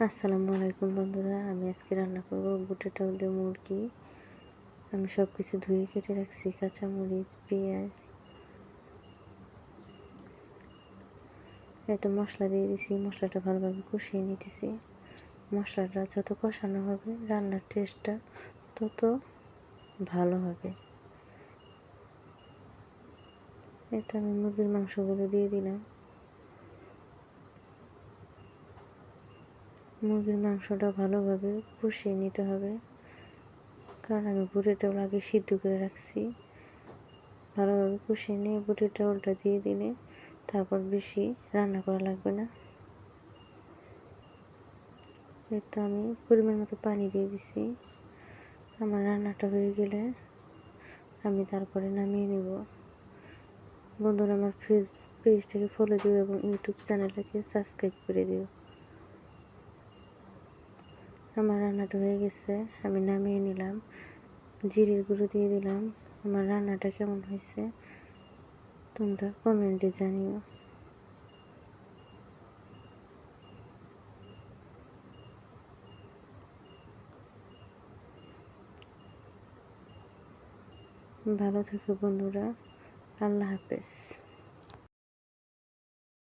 আসসালামু আলাইকুম বন্ধুরা, আমি আজকে রান্না করব বুটের ডাল দিয়ে মুরগি। আমি সব কিছু ধুয়ে কেটে রাখছি, কাঁচামরিচ, পেঁয়াজ, এত মশলা দিয়ে দিছি। মশলাটা ভালোভাবে কষিয়ে নিতেছি। মশলাটা যত কষানো হবে রান্নার টেস্টটা তত ভালো হবে। এতে আমি মুরগির মাংসগুলো দিয়ে দিলাম। মুরগির মাংসটা ভালোভাবে কষিয়ে নিতে হবে, কারণ আমি বুটের ডাল আগে সিদ্ধ করে রাখছি। ভালোভাবে কষিয়ে নিয়ে বুটের ডালটা দিয়ে দিলে তারপর বেশি রান্না করা লাগবে না। তো আমি পরিমাণ মতো পানি দিয়ে দিছি। আমার রান্নাটা হয়ে গেলে আমি তারপরে নামিয়ে নেব। বন্ধুরা, আমার ফেসবুক পেজটাকে ফলো দিও এবং ইউটিউব চ্যানেলটাকে সাবস্ক্রাইব করে দিও। আমার রান্নাটা হয়ে গেছে, আমি নামিয়ে নিলাম। জিরের গুঁড়ো দিয়ে দিলাম। আমার রান্নাটা কেমন হয়েছে তোমরা কমেন্টে জানিও। ভালো থেকো বন্ধুরা, আল্লাহ হাফেজ।